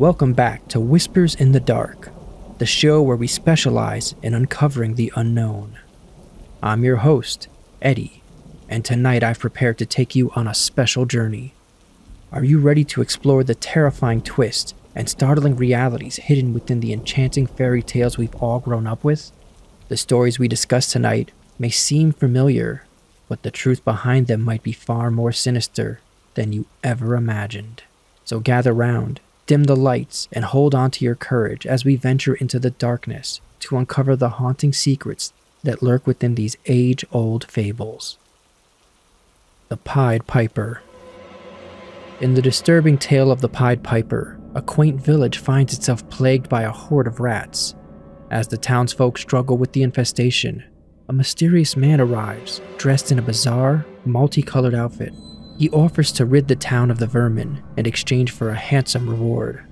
Welcome back to Whispers in the Dark, the show where we specialize in uncovering the unknown. I'm your host, Eddie, and tonight I've prepared to take you on a special journey. Are you ready to explore the terrifying twists and startling realities hidden within the enchanting fairy tales we've all grown up with? The stories we discuss tonight may seem familiar, but the truth behind them might be far more sinister than you ever imagined. So gather round, dim the lights, and hold on to your courage as we venture into the darkness to uncover the haunting secrets that lurk within these age-old fables. The Pied Piper. In the disturbing tale of the Pied Piper, a quaint village finds itself plagued by a horde of rats. As the townsfolk struggle with the infestation, a mysterious man arrives, dressed in a bizarre, multicolored outfit. He offers to rid the town of the vermin in exchange for a handsome reward.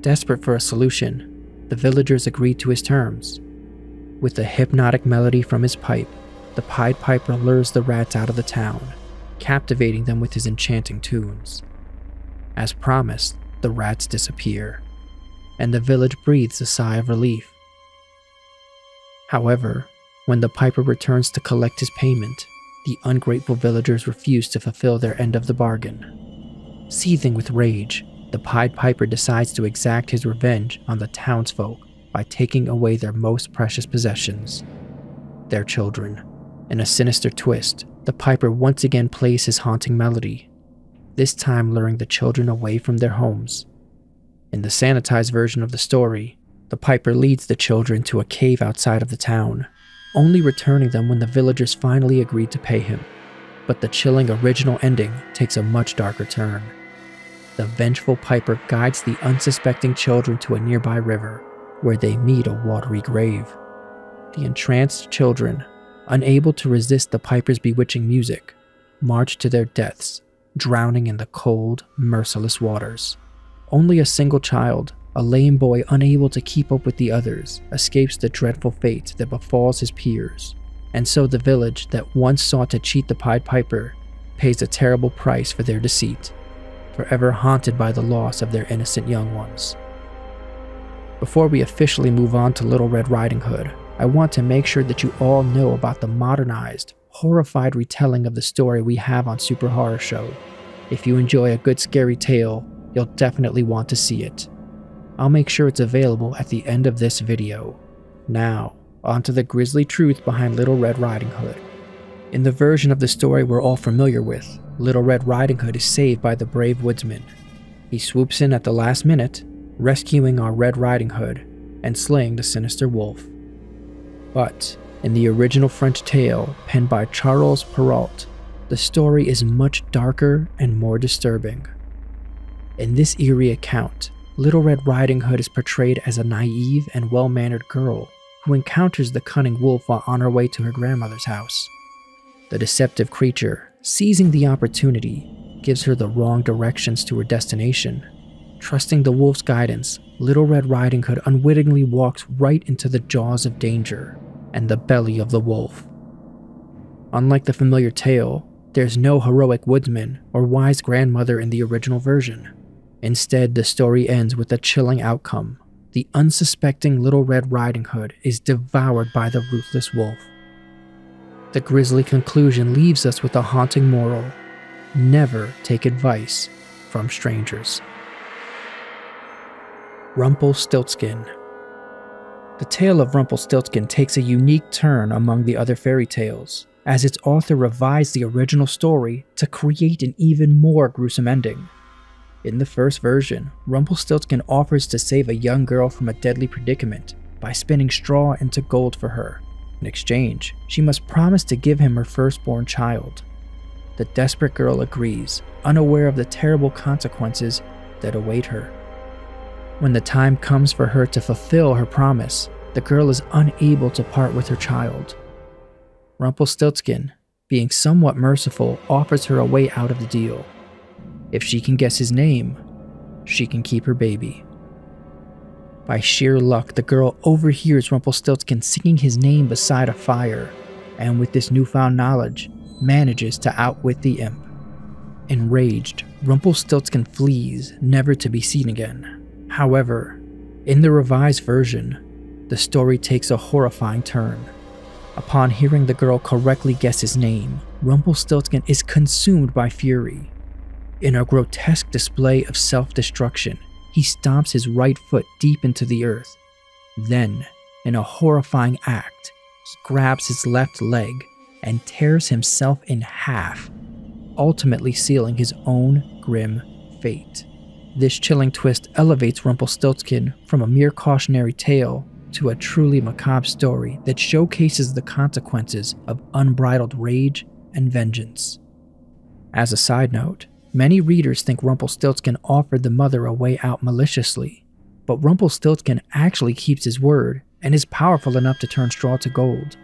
Desperate for a solution, the villagers agree to his terms. With a hypnotic melody from his pipe, the Pied Piper lures the rats out of the town, captivating them with his enchanting tunes. As promised, the rats disappear, and the village breathes a sigh of relief. However, when the Piper returns to collect his payment, the ungrateful villagers refuse to fulfill their end of the bargain. Seething with rage, the Pied Piper decides to exact his revenge on the townsfolk by taking away their most precious possessions, their children. In a sinister twist, the Piper once again plays his haunting melody, this time luring the children away from their homes. In the sanitized version of the story, the Piper leads the children to a cave outside of the town, only returning them when the villagers finally agree to pay him. But the chilling original ending takes a much darker turn. The vengeful Piper guides the unsuspecting children to a nearby river, where they meet a watery grave. The entranced children, unable to resist the Piper's bewitching music, march to their deaths, drowning in the cold, merciless waters. Only a single child, a lame boy unable to keep up with the others, escapes the dreadful fate that befalls his peers. And so the village that once sought to cheat the Pied Piper pays a terrible price for their deceit, forever haunted by the loss of their innocent young ones. Before we officially move on to Little Red Riding Hood, I want to make sure that you all know about the modernized, horrified retelling of the story we have on Super Horror Show. If you enjoy a good scary tale, you'll definitely want to see it. I'll make sure it's available at the end of this video. Now, onto the grisly truth behind Little Red Riding Hood. In the version of the story we're all familiar with, Little Red Riding Hood is saved by the brave woodsman. He swoops in at the last minute, rescuing our Red Riding Hood and slaying the sinister wolf. But in the original French tale penned by Charles Perrault, the story is much darker and more disturbing. In this eerie account, Little Red Riding Hood is portrayed as a naive and well-mannered girl who encounters the cunning wolf while on her way to her grandmother's house. The deceptive creature, seizing the opportunity, gives her the wrong directions to her destination. Trusting the wolf's guidance, Little Red Riding Hood unwittingly walks right into the jaws of danger and the belly of the wolf. Unlike the familiar tale, there's no heroic woodsman or wise grandmother in the original version. Instead, the story ends with a chilling outcome. The unsuspecting Little Red Riding Hood is devoured by the ruthless wolf. The grisly conclusion leaves us with a haunting moral: never take advice from strangers. Rumpelstiltskin. The tale of Rumpelstiltskin takes a unique turn among the other fairy tales, as its author revised the original story to create an even more gruesome ending. In the first version, Rumpelstiltskin offers to save a young girl from a deadly predicament by spinning straw into gold for her. In exchange, she must promise to give him her firstborn child. The desperate girl agrees, unaware of the terrible consequences that await her. When the time comes for her to fulfill her promise, the girl is unable to part with her child. Rumpelstiltskin, being somewhat merciful, offers her a way out of the deal. If she can guess his name, she can keep her baby. By sheer luck, the girl overhears Rumpelstiltskin singing his name beside a fire, and with this newfound knowledge, manages to outwit the imp. Enraged, Rumpelstiltskin flees, never to be seen again. However, in the revised version, the story takes a horrifying turn. Upon hearing the girl correctly guess his name, Rumpelstiltskin is consumed by fury. In a grotesque display of self-destruction, he stomps his right foot deep into the earth. Then, in a horrifying act, he grabs his left leg and tears himself in half, ultimately sealing his own grim fate. This chilling twist elevates Rumpelstiltskin from a mere cautionary tale to a truly macabre story that showcases the consequences of unbridled rage and vengeance. As a side note, many readers think Rumpelstiltskin offered the mother a way out maliciously, but Rumpelstiltskin actually keeps his word and is powerful enough to turn straw to gold.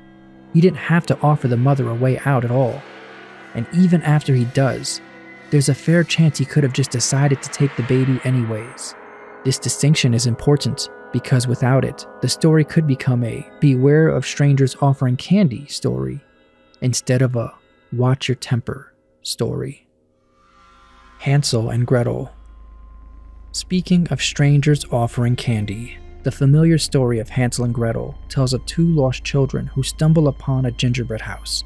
He didn't have to offer the mother a way out at all, and even after he does, there's a fair chance he could have just decided to take the baby anyways. This distinction is important because without it, the story could become a beware of strangers offering candy story instead of a watch your temper story. Hansel and Gretel. Speaking of strangers offering candy, the familiar story of Hansel and Gretel tells of two lost children who stumble upon a gingerbread house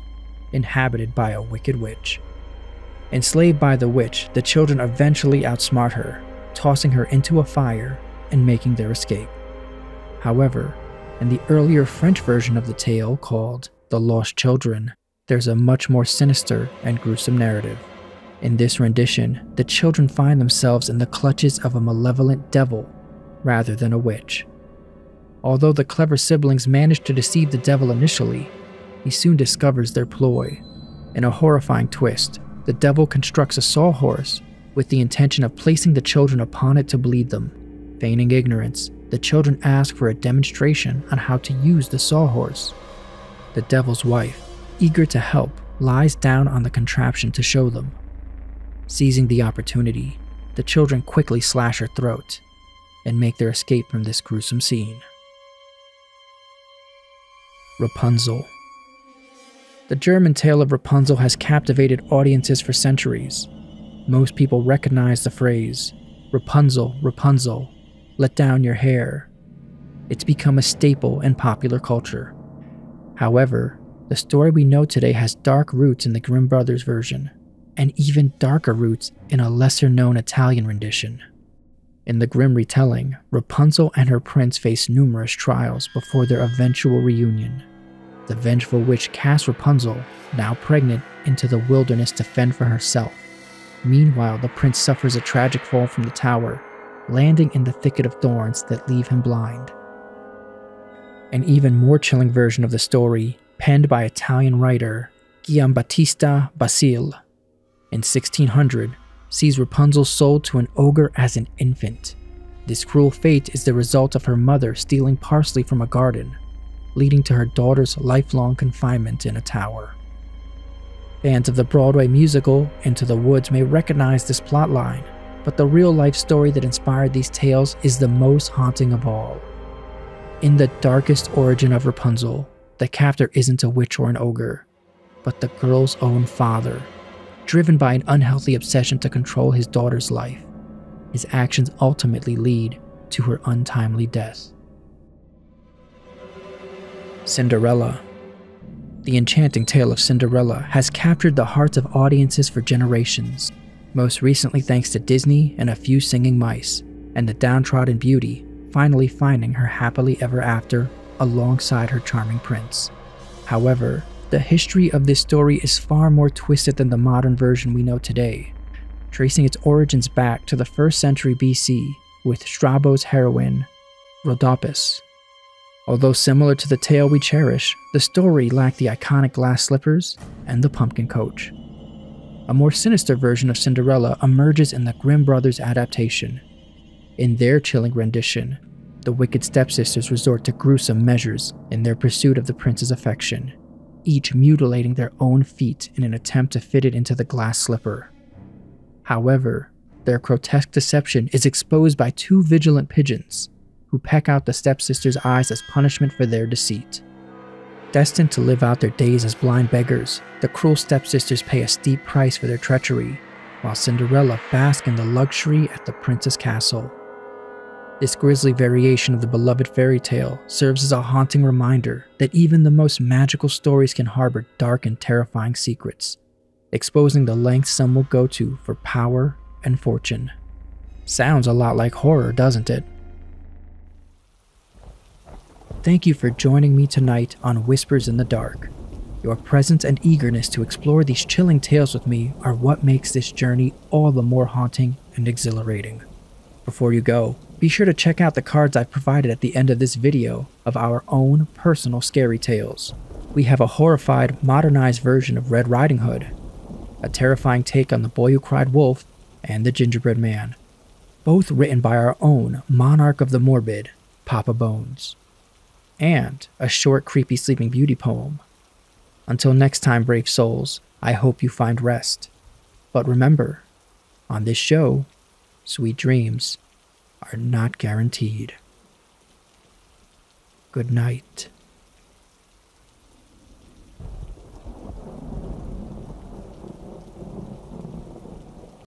inhabited by a wicked witch. Enslaved by the witch, the children eventually outsmart her, tossing her into a fire and making their escape. However, in the earlier French version of the tale called The Lost Children, there's a much more sinister and gruesome narrative. In this rendition, the children find themselves in the clutches of a malevolent devil rather than a witch. Although the clever siblings manage to deceive the devil initially, he soon discovers their ploy. In a horrifying twist, the devil constructs a sawhorse with the intention of placing the children upon it to bleed them. Feigning ignorance, the children ask for a demonstration on how to use the sawhorse. The devil's wife, eager to help, lies down on the contraption to show them. Seizing the opportunity, the children quickly slash her throat and make their escape from this gruesome scene. Rapunzel. The German tale of Rapunzel has captivated audiences for centuries. Most people recognize the phrase, Rapunzel, Rapunzel, let down your hair. It's become a staple in popular culture. However, the story we know today has dark roots in the Grimm Brothers version, and even darker roots in a lesser-known Italian rendition. In the Grimm retelling, Rapunzel and her prince face numerous trials before their eventual reunion. The vengeful witch casts Rapunzel, now pregnant, into the wilderness to fend for herself. Meanwhile, the prince suffers a tragic fall from the tower, landing in the thicket of thorns that leave him blind. An even more chilling version of the story, penned by Italian writer Giambattista Basile in 1600, sees Rapunzel sold to an ogre as an infant. This cruel fate is the result of her mother stealing parsley from a garden, leading to her daughter's lifelong confinement in a tower. Fans of the Broadway musical Into the Woods may recognize this plotline, but the real-life story that inspired these tales is the most haunting of all. In the darkest origin of Rapunzel, the captor isn't a witch or an ogre, but the girl's own father, driven by an unhealthy obsession to control his daughter's life. His actions ultimately lead to her untimely death. Cinderella. The enchanting tale of Cinderella has captured the hearts of audiences for generations, most recently thanks to Disney and a few singing mice, and the downtrodden beauty finally finding her happily ever after alongside her charming prince. However, the history of this story is far more twisted than the modern version we know today, tracing its origins back to the 1st century BC with Strabo's heroine, Rhodopis. Although similar to the tale we cherish, the story lacked the iconic glass slippers and the pumpkin coach. A more sinister version of Cinderella emerges in the Grimm Brothers adaptation. In their chilling rendition, the wicked stepsisters resort to gruesome measures in their pursuit of the prince's affection, each mutilating their own feet in an attempt to fit it into the glass slipper. However, their grotesque deception is exposed by two vigilant pigeons, who peck out the stepsisters' eyes as punishment for their deceit. Destined to live out their days as blind beggars, the cruel stepsisters pay a steep price for their treachery, while Cinderella basks in the luxury at the prince's castle. This grisly variation of the beloved fairy tale serves as a haunting reminder that even the most magical stories can harbor dark and terrifying secrets, exposing the lengths some will go to for power and fortune. Sounds a lot like horror, doesn't it? Thank you for joining me tonight on Whispers in the Dark. Your presence and eagerness to explore these chilling tales with me are what makes this journey all the more haunting and exhilarating. Before you go, be sure to check out the cards I've provided at the end of this video of our own personal scary tales. We have a horrified, modernized version of Red Riding Hood, a terrifying take on The Boy Who Cried Wolf, and The Gingerbread Man, both written by our own monarch of the morbid, Papa Bones, and a short, creepy Sleeping Beauty poem. Until next time, brave souls, I hope you find rest. But remember, on this show, sweet dreams are not guaranteed. Good night.